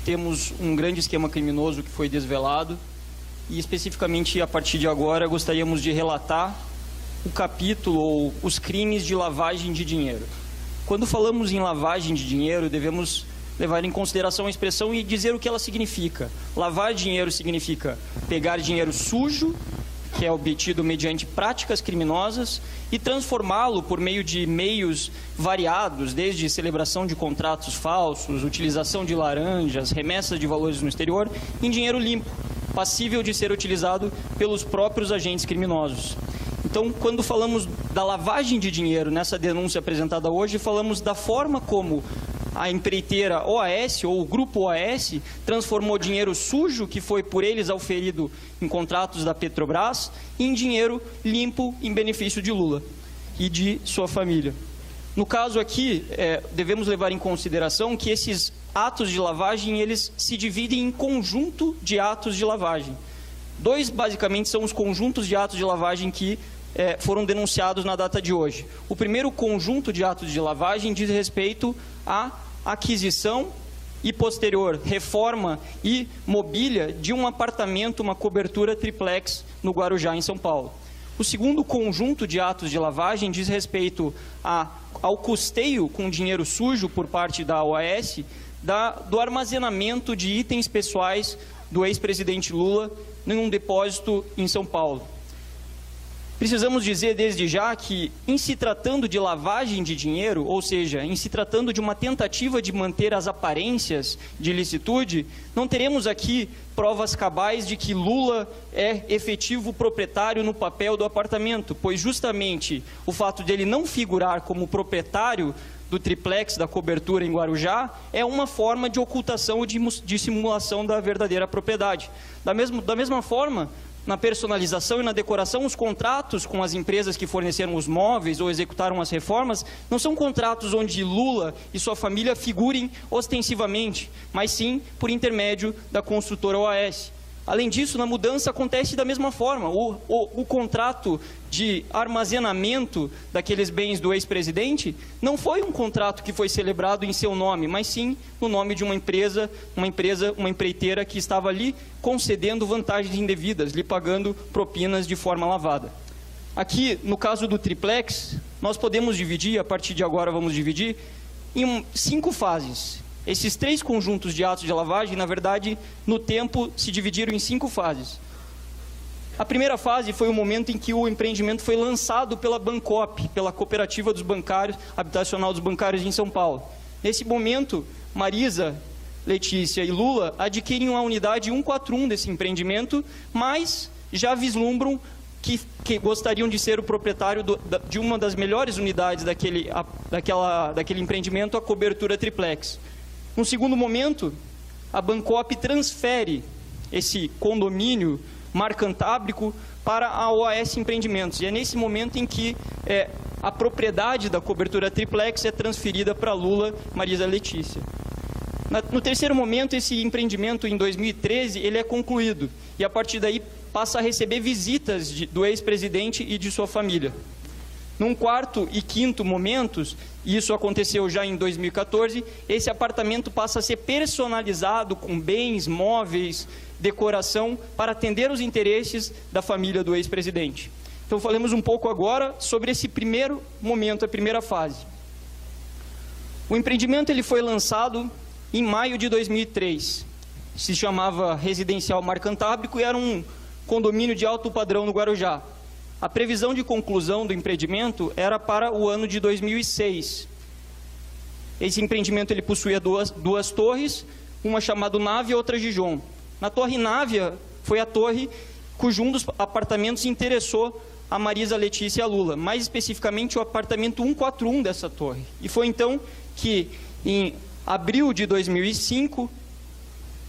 temos um grande esquema criminoso que foi desvelado e, especificamente, a partir de agora, gostaríamos de relatar o capítulo ou os crimes de lavagem de dinheiro. Quando falamos em lavagem de dinheiro, devemos levar em consideração a expressão e dizer o que ela significa. Lavar dinheiro significa pegar dinheiro sujo, que é obtido mediante práticas criminosas, e transformá-lo por meio de meios variados, desde celebração de contratos falsos, utilização de laranjas, remessas de valores no exterior, em dinheiro limpo, passível de ser utilizado pelos próprios agentes criminosos. Então, quando falamos da lavagem de dinheiro nessa denúncia apresentada hoje, falamos da forma como a empreiteira OAS, ou o Grupo OAS, transformou dinheiro sujo, que foi por eles auferido em contratos da Petrobras, em dinheiro limpo em benefício de Lula e de sua família. No caso aqui, devemos levar em consideração que esses atos de lavagem, eles se dividem em conjunto de atos de lavagem. Dois, basicamente, são os conjuntos de atos de lavagem que foram denunciados na data de hoje. O primeiro conjunto de atos de lavagem diz respeito à aquisição e posterior reforma e mobília de um apartamento, uma cobertura triplex no Guarujá, em São Paulo. O segundo conjunto de atos de lavagem diz respeito ao custeio com dinheiro sujo por parte da OAS do armazenamento de itens pessoais do ex-presidente Lula em um depósito em São Paulo. Precisamos dizer desde já que, em se tratando de lavagem de dinheiro, ou seja, em se tratando de uma tentativa de manter as aparências de ilicitude, não teremos aqui provas cabais de que Lula é efetivo proprietário no papel do apartamento, pois justamente o fato dele não figurar como proprietário do triplex da cobertura em Guarujá é uma forma de ocultação ou de simulação da verdadeira propriedade. Da mesma forma, na personalização e na decoração, os contratos com as empresas que forneceram os móveis ou executaram as reformas não são contratos onde Lula e sua família figurem ostensivamente, mas sim por intermédio da construtora OAS. Além disso, na mudança acontece da mesma forma. O contrato de armazenamento daqueles bens do ex-presidente não foi um contrato que foi celebrado em seu nome, mas sim no nome de uma empreiteira que estava ali concedendo vantagens indevidas, lhe pagando propinas de forma lavada. Aqui, no caso do triplex, nós podemos dividir, a partir de agora vamos dividir, em 5 fases. Esses 3 conjuntos de atos de lavagem, na verdade, no tempo, se dividiram em 5 fases. A primeira fase foi o momento em que o empreendimento foi lançado pela Bancop, pela Cooperativa dos Bancários, Habitacional dos Bancários em São Paulo. Nesse momento, Marisa, Letícia e Lula adquirem a unidade 141 desse empreendimento, mas já vislumbram que gostariam de ser o proprietário de uma das melhores unidades daquele empreendimento, a cobertura triplex. Num segundo momento, a Bancop transfere esse condomínio Mar Cantábrico para a OAS Empreendimentos. E é nesse momento em que a propriedade da cobertura triplex é transferida para Lula, Marisa, Letícia. No terceiro momento, esse empreendimento, em 2013, ele é concluído. E, a partir daí, passa a receber visitas do ex-presidente e de sua família. Num quarto e quinto momentos, e isso aconteceu já em 2014, esse apartamento passa a ser personalizado com bens, móveis, decoração, para atender os interesses da família do ex-presidente. Então, falemos um pouco agora sobre esse primeiro momento, a primeira fase. O empreendimento ele foi lançado em maio de 2003. Se chamava Residencial Mar Cantábrico e era um condomínio de alto padrão no Guarujá. A previsão de conclusão do empreendimento era para o ano de 2006. Esse empreendimento ele possuía duas torres, uma chamada Nave e outra Gijon. Na torre Návia foi a torre cujo um dos apartamentos interessou a Marisa, Letícia e a Lula, mais especificamente o apartamento 141 dessa torre. E foi então que, em abril de 2005,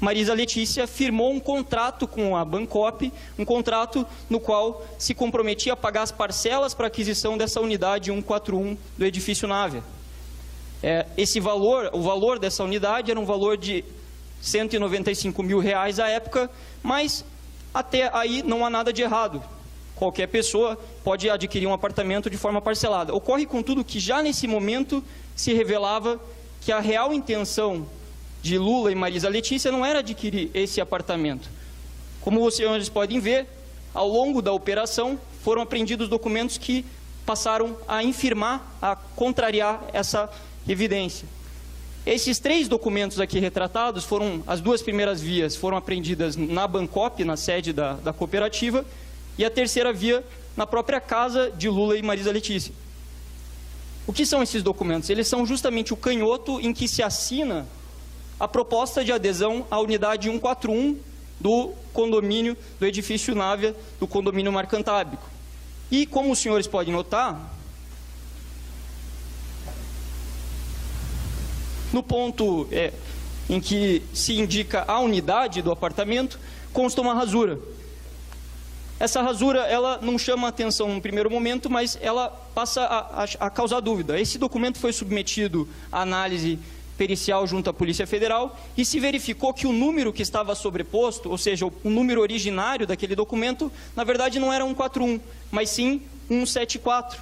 Marisa Letícia firmou um contrato com a Bancop, um contrato no qual se comprometia a pagar as parcelas para a aquisição dessa unidade 141 do edifício Návia. O valor dessa unidade era um valor de R$ 195 mil à época, mas até aí não há nada de errado. Qualquer pessoa pode adquirir um apartamento de forma parcelada. Ocorre, contudo, que já nesse momento se revelava que a real intenção de Lula e Marisa Letícia não era adquirir esse apartamento. Como os senhores podem ver, ao longo da operação foram apreendidos documentos que passaram a infirmar, a contrariar essa evidência. Esses 3 documentos aqui retratados foram, as 2 primeiras vias foram apreendidas na Bancop, na sede da cooperativa, e a terceira via na própria casa de Lula e Marisa Letícia. O que são esses documentos? Eles são justamente o canhoto em que se assina a proposta de adesão à unidade 141 do condomínio, do edifício Návia, do condomínio Mar Cantábrico. E como os senhores podem notar, no ponto em que se indica a unidade do apartamento, consta uma rasura. Essa rasura, ela não chama atenção no primeiro momento, mas ela passa a causar dúvida. Esse documento foi submetido à análise pericial junto à Polícia Federal e se verificou que o número que estava sobreposto, ou seja, o número originário daquele documento, na verdade não era 141, mas sim 174.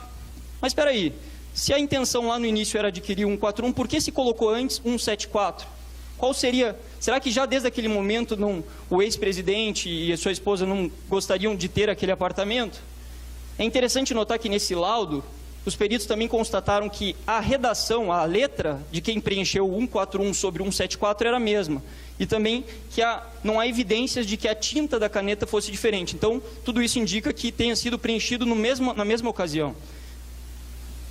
Mas espera aí, se a intenção lá no início era adquirir 141, por que se colocou antes 174? Qual seria? Será que já desde aquele momento o ex-presidente e a sua esposa não gostariam de ter aquele apartamento? É interessante notar que nesse laudo, os peritos também constataram que a redação, a letra de quem preencheu o 141 sobre 174 era a mesma. E também que não há evidências de que a tinta da caneta fosse diferente. Então, tudo isso indica que tenha sido preenchido na mesma ocasião.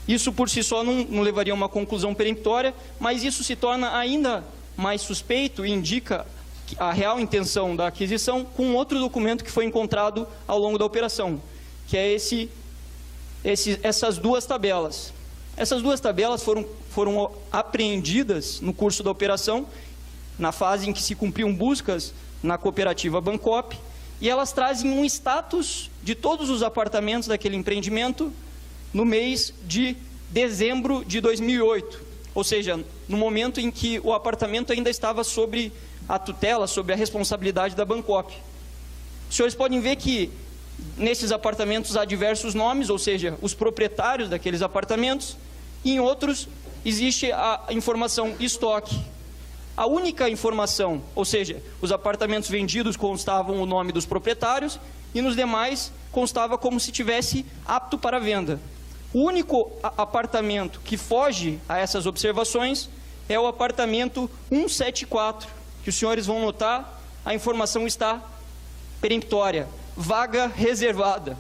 Isso por si só não levaria a uma conclusão peremptória, mas isso se torna ainda mais suspeito e indica a real intenção da aquisição com outro documento que foi encontrado ao longo da operação, que é essas 2 tabelas. Essas 2 tabelas foram apreendidas no curso da operação, na fase em que se cumpriam buscas na cooperativa Bancop, e elas trazem um status de todos os apartamentos daquele empreendimento no mês de dezembro de 2008, ou seja, no momento em que o apartamento ainda estava sob a tutela, sob a responsabilidade da Bancop. Os senhores podem ver que nesses apartamentos há diversos nomes, ou seja, os proprietários daqueles apartamentos, e em outros existe a informação estoque. A única informação, ou seja, os apartamentos vendidos constavam o nome dos proprietários e nos demais constava como se tivesse apto para venda. O único apartamento que foge a essas observações é o apartamento 174, que os senhores vão notar, a informação está peremptória, vaga reservada.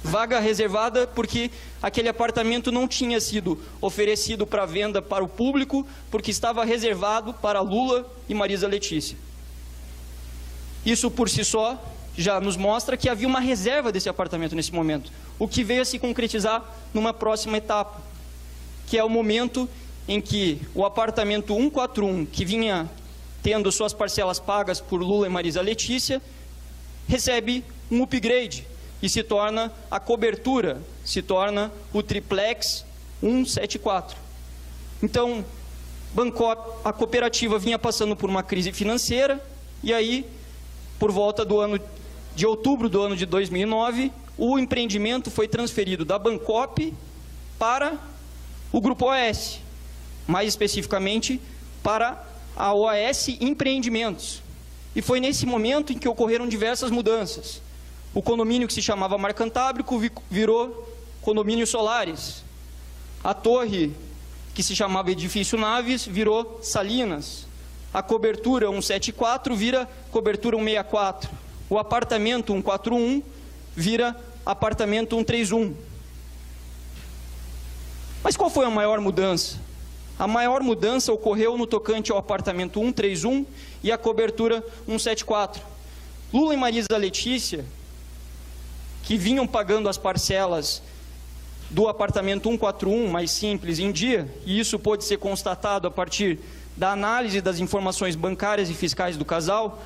Vaga reservada porque aquele apartamento não tinha sido oferecido para venda para o público, porque estava reservado para Lula e Marisa Letícia. Isso por si só já nos mostra que havia uma reserva desse apartamento nesse momento, o que veio a se concretizar numa próxima etapa, que é o momento em que o apartamento 141, que vinha tendo suas parcelas pagas por Lula e Marisa Letícia, recebe um upgrade e se torna a cobertura, se torna o triplex 174. Então, Bancop, a cooperativa vinha passando por uma crise financeira e aí, por volta de outubro do ano de 2009, o empreendimento foi transferido da Bancop para o Grupo OAS, mais especificamente para a OAS Empreendimentos. E foi nesse momento em que ocorreram diversas mudanças. O condomínio que se chamava Mar Cantábrico virou Condomínio Solares. A torre que se chamava Edifício Naves virou Salinas. A cobertura 174 vira cobertura 164. O apartamento 141 vira apartamento 131. Mas qual foi a maior mudança? A maior mudança ocorreu no tocante ao apartamento 131 e a cobertura 174. Lula e Marisa Letícia, que vinham pagando as parcelas do apartamento 141 mais simples em dia, e isso pôde ser constatado a partir da análise das informações bancárias e fiscais do casal,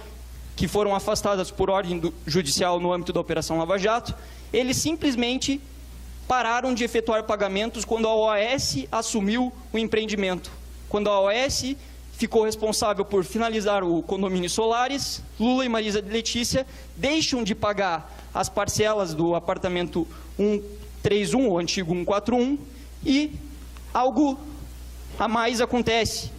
que foram afastadas por ordem judicial no âmbito da Operação Lava Jato, eles simplesmente pararam de efetuar pagamentos quando a OAS assumiu o empreendimento. Quando a OAS ficou responsável por finalizar o condomínio Solares, Lula e Marisa Letícia deixam de pagar as parcelas do apartamento 131, o antigo 141, e algo a mais acontece.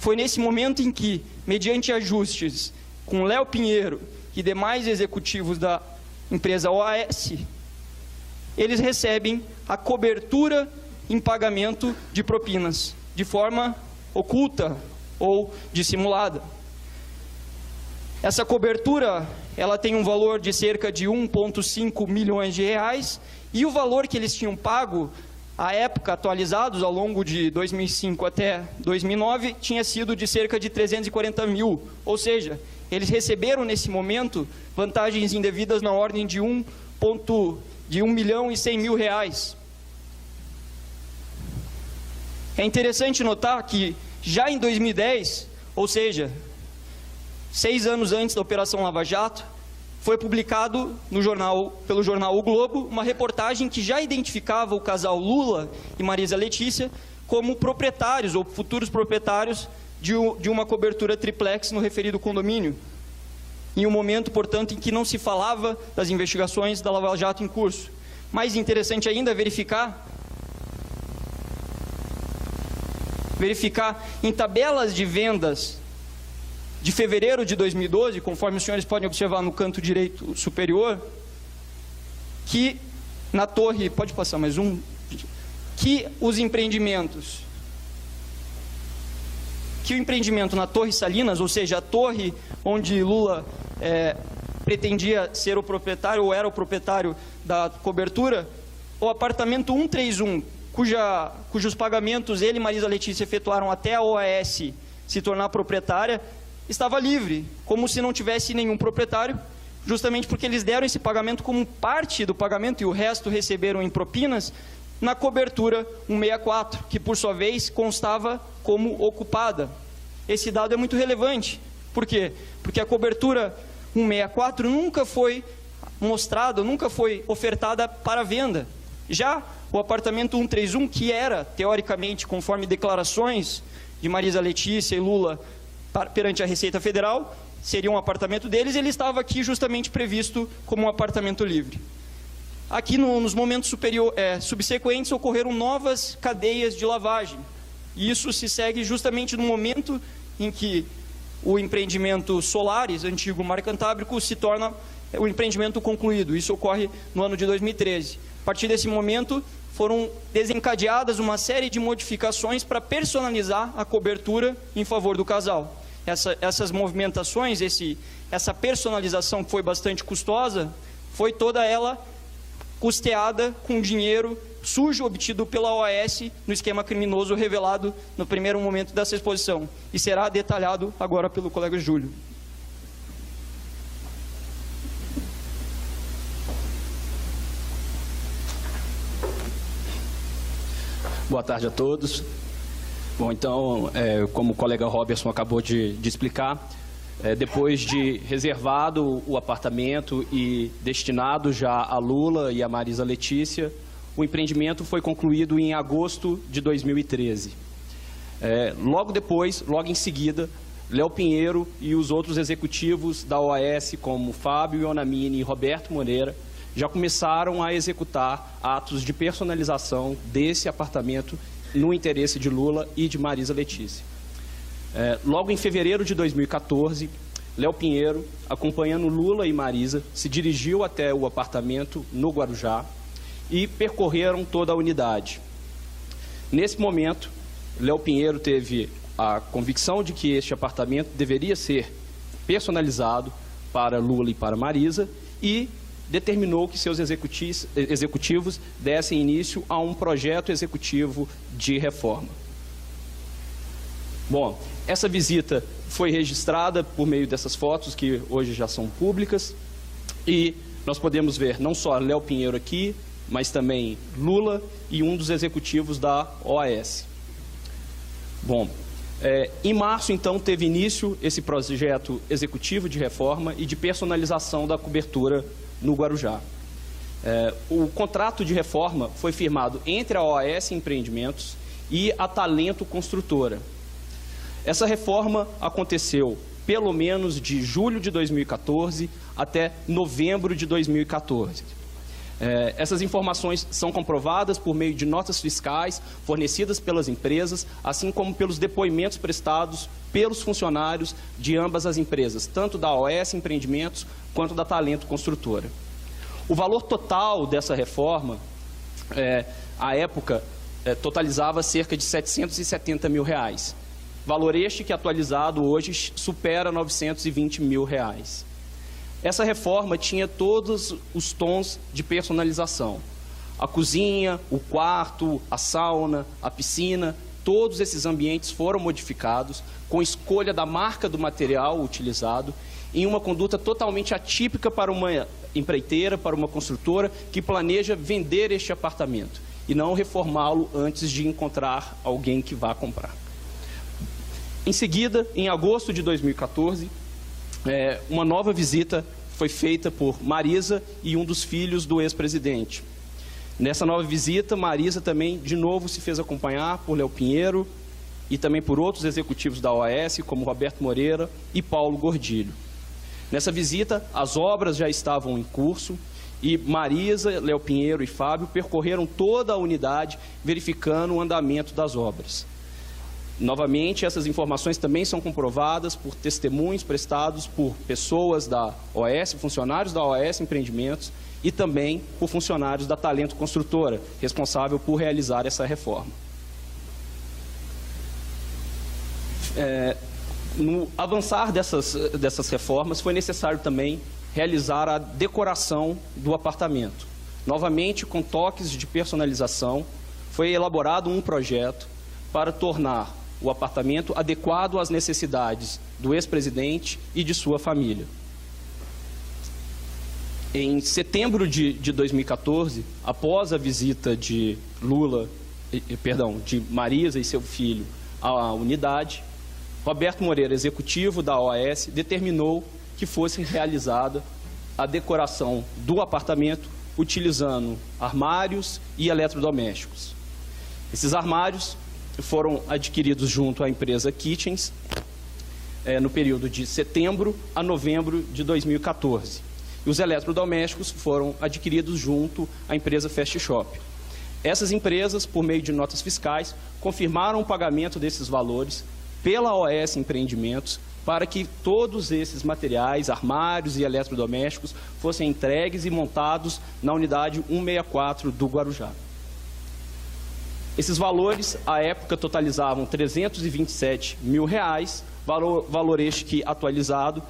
Foi nesse momento em que, mediante ajustes com Léo Pinheiro e demais executivos da empresa OAS, eles recebem a cobertura em pagamento de propinas, de forma oculta ou dissimulada. Essa cobertura, ela tem um valor de cerca de 1,5 milhões de reais, e o valor que eles tinham pago, à época, atualizados ao longo de 2005 até 2009, tinha sido de cerca de 340 mil, ou seja, eles receberam nesse momento vantagens indevidas na ordem de 1 milhão e 100 mil reais. É interessante notar que já em 2010, ou seja, 6 anos antes da Operação Lava Jato, foi publicado pelo jornal O Globo uma reportagem que já identificava o casal Lula e Marisa Letícia como proprietários ou futuros proprietários de uma cobertura triplex no referido condomínio, em um momento, portanto, em que não se falava das investigações da Lava Jato em curso. Mais interessante ainda é verificar em tabelas de vendas de fevereiro de 2012, conforme os senhores podem observar no canto direito superior, que na torre, pode passar mais um, que o empreendimento na Torre Salinas, ou seja, a torre onde Lula pretendia ser o proprietário ou era o proprietário da cobertura, o apartamento 131, cujos pagamentos ele e Marisa Letícia efetuaram até a OAS se tornar proprietária, estava livre, como se não tivesse nenhum proprietário, justamente porque eles deram esse pagamento como parte do pagamento e o resto receberam em propinas na cobertura 164, que por sua vez constava como ocupada. Esse dado é muito relevante. Por quê? Porque a cobertura 164 nunca foi mostrada, nunca foi ofertada para venda. Já o apartamento 131, que era, teoricamente, conforme declarações de Marisa Letícia e Lula perante a Receita Federal, seria um apartamento deles, ele estava aqui justamente previsto como um apartamento livre. Aqui nos momentos subsequentes ocorreram novas cadeias de lavagem. E isso se segue justamente no momento em que o empreendimento Solares, antigo Mar Cantábrico, se torna o empreendimento concluído. Isso ocorre no ano de 2013. A partir desse momento, foram desencadeadas uma série de modificações para personalizar a cobertura em favor do casal. Essas movimentações, essa personalização que foi bastante custosa, foi toda ela custeada com dinheiro sujo obtido pela OAS no esquema criminoso revelado no primeiro momento dessa exposição. E será detalhado agora pelo colega Júlio. Boa tarde a todos. Bom, então, como o colega Robertson acabou de explicar, depois de reservado o apartamento e destinado já a Lula e a Marisa Letícia, o empreendimento foi concluído em agosto de 2013. Logo em seguida, Léo Pinheiro e os outros executivos da OAS, como Fábio Ionamini e Roberto Moreira, já começaram a executar atos de personalização desse apartamento no interesse de Lula e de Marisa Letícia. Logo em fevereiro de 2014, Léo Pinheiro, acompanhando Lula e Marisa, se dirigiu até o apartamento no Guarujá e percorreram toda a unidade. Nesse momento, Léo Pinheiro teve a convicção de que este apartamento deveria ser personalizado para Lula e para Marisa e determinou que seus executivos dessem início a um projeto executivo de reforma. Bom, essa visita foi registrada por meio dessas fotos que hoje já são públicas e nós podemos ver não só Léo Pinheiro aqui, mas também Lula e um dos executivos da OAS. Bom, em março, então, teve início esse projeto executivo de reforma e de personalização da cobertura no Guarujá. O contrato de reforma foi firmado entre a OAS Empreendimentos e a Talento Construtora. Essa reforma aconteceu pelo menos de julho de 2014 até novembro de 2014. Essas informações são comprovadas por meio de notas fiscais fornecidas pelas empresas, assim como pelos depoimentos prestados pelos funcionários de ambas as empresas, tanto da OAS Empreendimentos quanto da Talento Construtora. O valor total dessa reforma, à época, totalizava cerca de R$ 770 mil. Valor este que, atualizado hoje, supera R$ 920 mil. Essa reforma tinha todos os tons de personalização. A cozinha, o quarto, a sauna, a piscina, todos esses ambientes foram modificados com escolha da marca do material utilizado em uma conduta totalmente atípica para uma empreiteira, para uma construtora que planeja vender este apartamento e não reformá-lo antes de encontrar alguém que vá comprar. Em seguida, em agosto de 2014, uma nova visita foi feita por Marisa e um dos filhos do ex-presidente. Nessa nova visita, Marisa também, de novo, se fez acompanhar por Léo Pinheiro e também por outros executivos da OAS, como Roberto Moreira e Paulo Gordilho. Nessa visita, as obras já estavam em curso e Marisa, Léo Pinheiro e Fábio percorreram toda a unidade, verificando o andamento das obras. Novamente, essas informações também são comprovadas por testemunhos prestados por pessoas da OAS, funcionários da OAS Empreendimentos e também por funcionários da Talento Construtora, responsável por realizar essa reforma. No avançar dessas reformas, foi necessário também realizar a decoração do apartamento. Novamente, com toques de personalização, foi elaborado um projeto para tornar o apartamento adequado às necessidades do ex-presidente e de sua família. Em setembro de 2014, após a visita de Marisa e seu filho à unidade, Roberto Moreira, executivo da OAS, determinou que fosse realizada a decoração do apartamento utilizando armários e eletrodomésticos. Esses armários foram adquiridos junto à empresa Kitchens no período de setembro a novembro de 2014. E os eletrodomésticos foram adquiridos junto à empresa Fast Shop. Essas empresas, por meio de notas fiscais, confirmaram o pagamento desses valores pela OAS Empreendimentos para que todos esses materiais, armários e eletrodomésticos, fossem entregues e montados na unidade 164 do Guarujá. Esses valores, à época, totalizavam R$ 327 mil, valor este que, atualizado,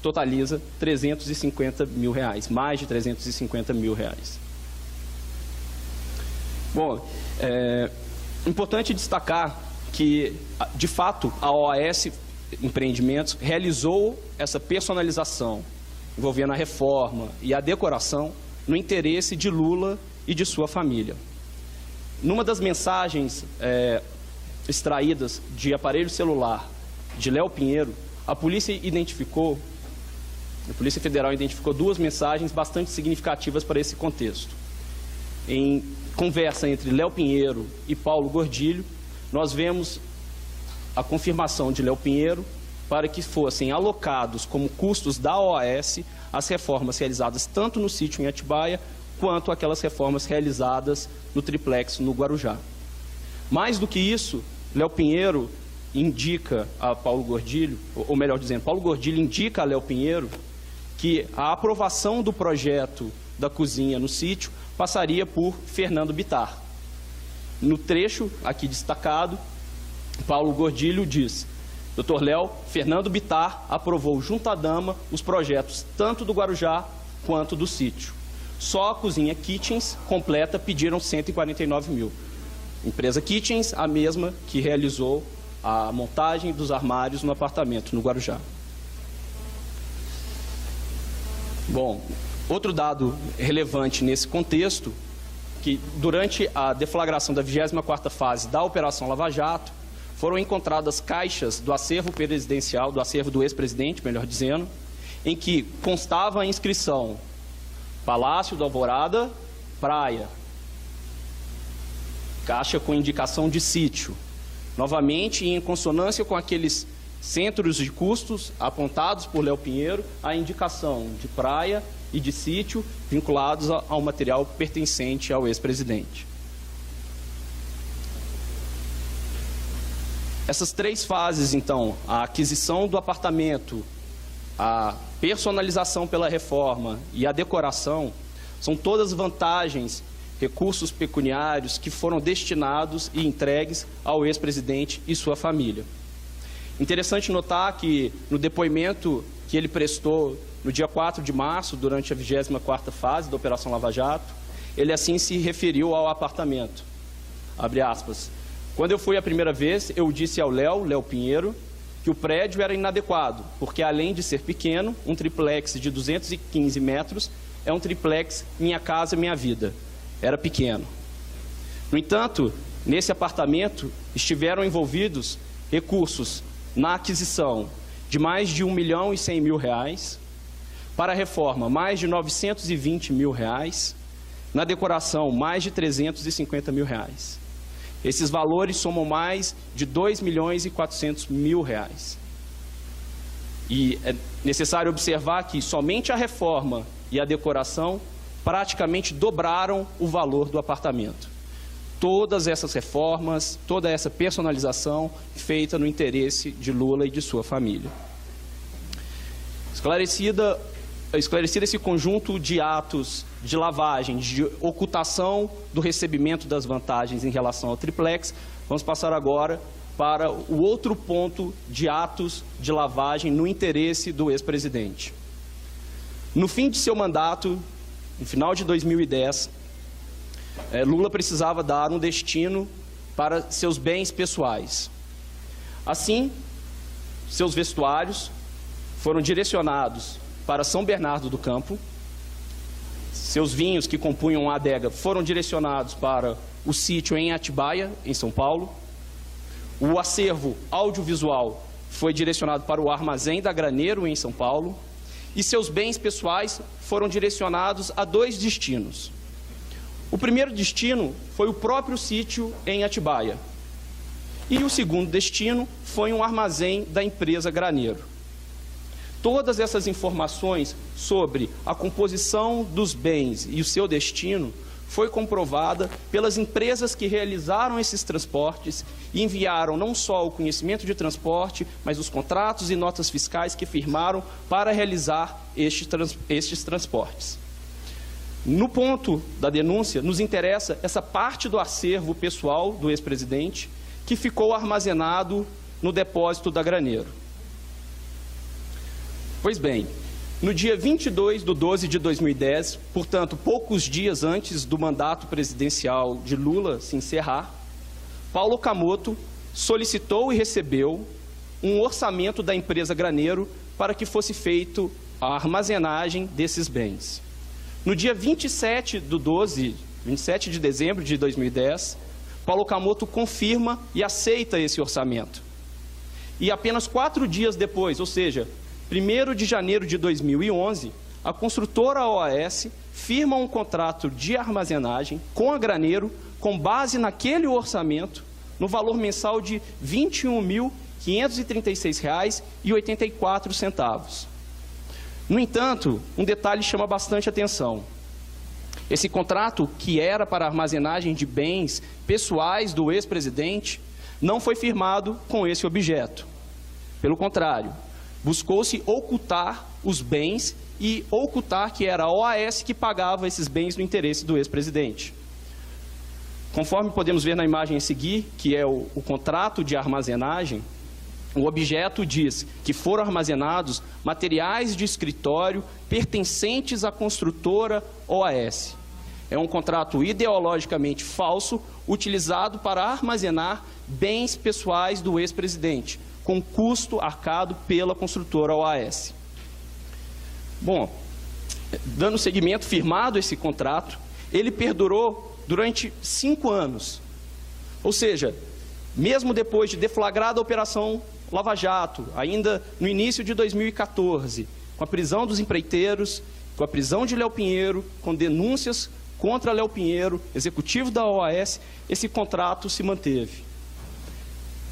totaliza R$ 350 mil, mais de R$ 350 mil. Bom, é importante destacar que, de fato, a OAS Empreendimentos realizou essa personalização envolvendo a reforma e a decoração no interesse de Lula e de sua família. Numa das mensagens extraídas de aparelho celular de Léo Pinheiro, a Polícia Federal identificou duas mensagens bastante significativas para esse contexto. Em conversa entre Léo Pinheiro e Paulo Gordilho, nós vemos a confirmação de Léo Pinheiro para que fossem alocados como custos da OAS as reformas realizadas tanto no sítio em Atibaia quanto aquelas reformas realizadas no triplex no Guarujá. Mais do que isso, Léo Pinheiro indica a Paulo Gordilho, ou melhor dizendo, Paulo Gordilho indica a Léo Pinheiro que a aprovação do projeto da cozinha no sítio passaria por Fernando Bittar. No trecho aqui destacado, Paulo Gordilho diz: Dr. Léo, Fernando Bittar aprovou junto à dama os projetos tanto do Guarujá quanto do sítio. Só a cozinha Kitchens completa pediram 149 mil. Empresa Kitchens, a mesma que realizou a montagem dos armários no apartamento no Guarujá. Bom, outro dado relevante nesse contexto, que durante a deflagração da 24ª fase da Operação Lava Jato, foram encontradas caixas do acervo presidencial, do acervo do ex-presidente, melhor dizendo, em que constava a inscrição Palácio do Alvorada, Praia, caixa com indicação de sítio. Novamente, em consonância com aqueles centros de custos apontados por Léo Pinheiro à indicação de praia e de sítio vinculados ao material pertencente ao ex-presidente. Essas três fases, então, a aquisição do apartamento, a personalização pela reforma e a decoração, são todas vantagens, recursos pecuniários que foram destinados e entregues ao ex-presidente e sua família. Interessante notar que no depoimento que ele prestou no dia 4 de março, durante a 24ª fase da Operação Lava Jato, ele assim se referiu ao apartamento. Abre aspas. Quando eu fui a primeira vez, eu disse ao Léo Pinheiro, que o prédio era inadequado, porque além de ser pequeno, um triplex de 215 metros é um triplex Minha Casa Minha Vida. Era pequeno. No entanto, nesse apartamento estiveram envolvidos recursos na aquisição de mais de R$ 1.100.000, para a reforma mais de R$ 920.000, na decoração mais de R$ 350.000. Esses valores somam mais de R$ 2.400.000. E é necessário observar que somente a reforma e a decoração praticamente dobraram o valor do apartamento. Todas essas reformas, toda essa personalização feita no interesse de Lula e de sua família. Esclarecido esse conjunto de atos de lavagem, de ocultação do recebimento das vantagens em relação ao triplex, vamos passar agora para o outro ponto de atos de lavagem no interesse do ex-presidente. No fim de seu mandato, no final de 2010, Lula precisava dar um destino para seus bens pessoais. Assim, seus vestuários foram direcionados para São Bernardo do Campo, seus vinhos que compunham a adega foram direcionados para o sítio em Atibaia, em São Paulo, o acervo audiovisual foi direcionado para o armazém da Graneiro, em São Paulo, e seus bens pessoais foram direcionados a 2 destinos. O primeiro destino foi o próprio sítio em Atibaia, e o segundo destino foi um armazém da empresa Graneiro. Todas essas informações sobre a composição dos bens e o seu destino foi comprovada pelas empresas que realizaram esses transportes e enviaram não só o conhecimento de transporte, mas os contratos e notas fiscais que firmaram para realizar estes transportes. No ponto da denúncia, nos interessa essa parte do acervo pessoal do ex-presidente que ficou armazenado no depósito da Graneiro. Pois bem, no dia 22/12/2010, portanto, poucos dias antes do mandato presidencial de Lula se encerrar, Paulo Camoto solicitou e recebeu um orçamento da empresa Graneiro para que fosse feito a armazenagem desses bens. No dia 27 de dezembro de 2010, Paulo Camoto confirma e aceita esse orçamento. E apenas 4 dias depois, ou seja, 1º de janeiro de 2011, a construtora OAS firma um contrato de armazenagem com a Graneiro, com base naquele orçamento, no valor mensal de R$ 21.536,84. No entanto, um detalhe chama bastante atenção. Esse contrato, que era para armazenagem de bens pessoais do ex-presidente, não foi firmado com esse objeto. Pelo contrário, buscou-se ocultar os bens e ocultar que era a OAS que pagava esses bens no interesse do ex-presidente. Conforme podemos ver na imagem a seguir, que é o contrato de armazenagem, o objeto diz que foram armazenados materiais de escritório pertencentes à construtora OAS. É um contrato ideologicamente falso, utilizado para armazenar bens pessoais do ex-presidente, com custo arcado pela construtora OAS. Bom, dando seguimento, firmado esse contrato, ele perdurou durante 5 anos. Ou seja, mesmo depois de deflagrada a Operação Lava Jato, ainda no início de 2014, com a prisão dos empreiteiros, com a prisão de Léo Pinheiro, com denúncias contra Léo Pinheiro, executivo da OAS, esse contrato se manteve.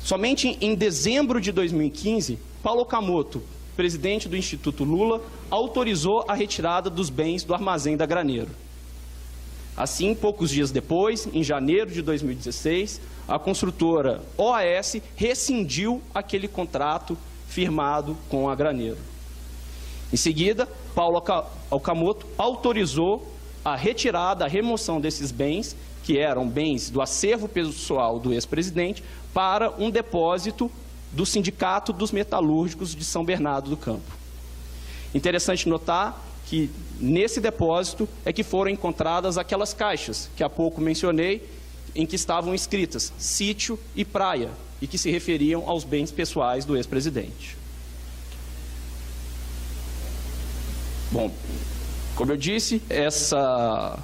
Somente em dezembro de 2015, Paulo Okamoto, presidente do Instituto Lula, autorizou a retirada dos bens do armazém da Graneiro. Assim, poucos dias depois, em janeiro de 2016, a construtora OAS rescindiu aquele contrato firmado com a Graneiro. Em seguida, Paulo Okamoto autorizou a retirada, a remoção desses bens, que eram bens do acervo pessoal do ex-presidente, para um depósito do Sindicato dos Metalúrgicos de São Bernardo do Campo. Interessante notar que nesse depósito é que foram encontradas aquelas caixas que há pouco mencionei, em que estavam escritas sítio e praia, e que se referiam aos bens pessoais do ex-presidente. Bom, como eu disse, essa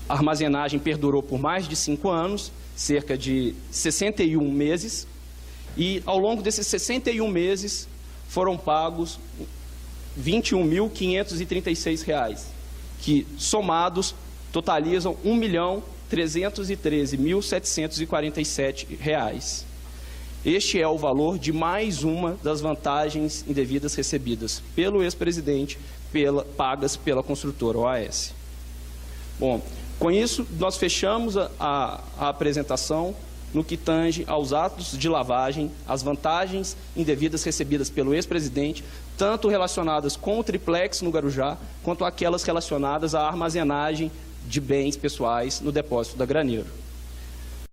armazenagem perdurou por mais de 5 anos, cerca de 61 meses, e ao longo desses 61 meses foram pagos R$ 21.536, que somados totalizam R$ 1.313.747. Este é o valor de mais uma das vantagens indevidas recebidas pelo ex-presidente, pagas pela construtora OAS. Bom, com isso, nós fechamos a apresentação no que tange aos atos de lavagem, as vantagens indevidas recebidas pelo ex-presidente, tanto relacionadas com o triplex no Guarujá, quanto aquelas relacionadas à armazenagem de bens pessoais no depósito da Graneiro.